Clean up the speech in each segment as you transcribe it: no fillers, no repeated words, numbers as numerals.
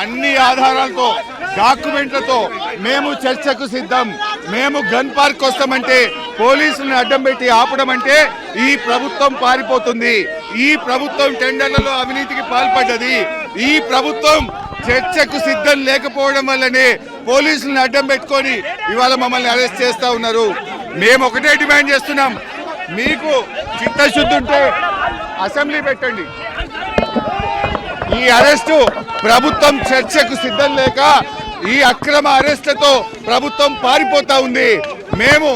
అన్ని ఆధారాలతో డాక్యుమెంట్లతో మేము చర్చకు సిద్ధం. మేము గన్ పార్క్ వస్తామంటే పోలీసులను అడ్డం పెట్టి ఆపడం అంటే ఈ ప్రభుత్వం పారిపోతుంది. ఈ ప్రభుత్వం టెండర్లలో అవినీతికి పాల్పడ్డది. ఈ ప్రభుత్వం చర్చకు సిద్ధం లేకపోవడం వల్లనే పోలీసులను అడ్డం పెట్టుకొని ఇవాళ మమ్మల్ని అరెస్ట్ చేస్తా ఉన్నారు. మేము ఒకటే డిమాండ్ చేస్తున్నాం, మీకు చిత్తశుద్ధి ఉంటే అసెంబ్లీ పెట్టండి. ఈ అరెస్టు ప్రభుత్వం చర్చకు సిద్ధం లేక ఈ అక్రమ అరెస్టులతో ప్రభుత్వం పారిపోతా ఉంది. మేము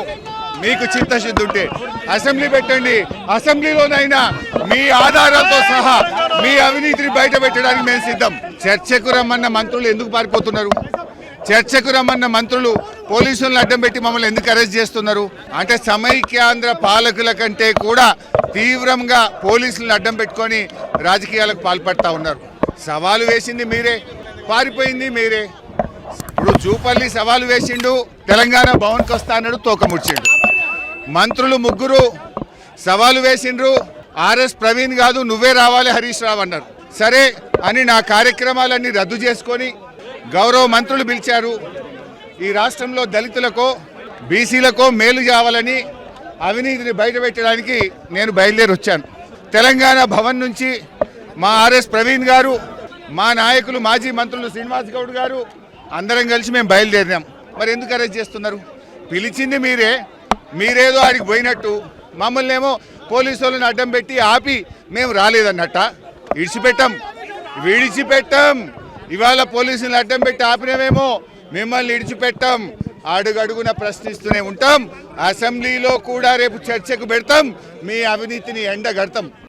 మీకు చిత్తశుద్ధి ఉంటే అసెంబ్లీ పెట్టండి. అసెంబ్లీలోనైనా మీ ఆధారాలతో సహా మీ అవినీతిని బయట పెట్టడానికి మేము సిద్ధం. చర్చకు రమ్మన్న మంత్రులు ఎందుకు పారిపోతున్నారు? చర్చకు రమ్మన్న మంత్రులు పోలీసులను అడ్డం పెట్టి మమ్మల్ని ఎందుకు అరెస్ట్ చేస్తున్నారు? అంటే సమైక్యాంధ్ర పాలకుల కంటే కూడా తీవ్రంగా పోలీసులను అడ్డం పెట్టుకొని రాజకీయాలకు పాల్పడతా ఉన్నారు. సవాలు వేసింది మీరే, పారిపోయింది మీరే. ఇప్పుడు జూపల్లి సవాలు వేసిండు, తెలంగాణ భవన్కి వస్తా అన్నాడు, తోక ముడిచిండు. మంత్రులు ముగ్గురు సవాలు వేసిండ్రు, ఆర్ఎస్ ప్రవీణ్ కాదు నువ్వే రావాలి హరీష్ రావు అన్నారు. సరే అని నా కార్యక్రమాలన్నీ రద్దు చేసుకొని గౌరవ మంత్రులు పిలిచారు. ఈ రాష్ట్రంలో దళితులకో బీసీలకో మేలు కావాలని అవినీతిని బయటపెట్టడానికి నేను బయలుదేరి వచ్చాను. తెలంగాణ భవన్ నుంచి మా ఆర్ఎస్ ప్రవీణ్ గారు, మా నాయకులు మాజీ మంత్రులు శ్రీనివాస్ గౌడ్ గారు అందరం కలిసి మేము బయలుదేరినాం. మరి ఎందుకు అరెస్ట్ చేస్తున్నారు? పిలిచింది మీరే, మీరేదో ఆడికి పోయినట్టు మమ్మల్ని ఏమో పోలీసు వాళ్ళని అడ్డం పెట్టి ఆపి మేము రాలేదన్నట్ట. విడిచిపెట్టాం. ఇవాళ పోలీసులను అడ్డం పెట్టి ఆపినమేమో, మిమ్మల్ని విడిచిపెట్టాం. అడుగడుగున ప్రశ్నిస్తూనే ఉంటాం. అసెంబ్లీలో కూడా రేపు చర్చకు పెడతాం. మీ అవినీతిని ఎండగడతాం.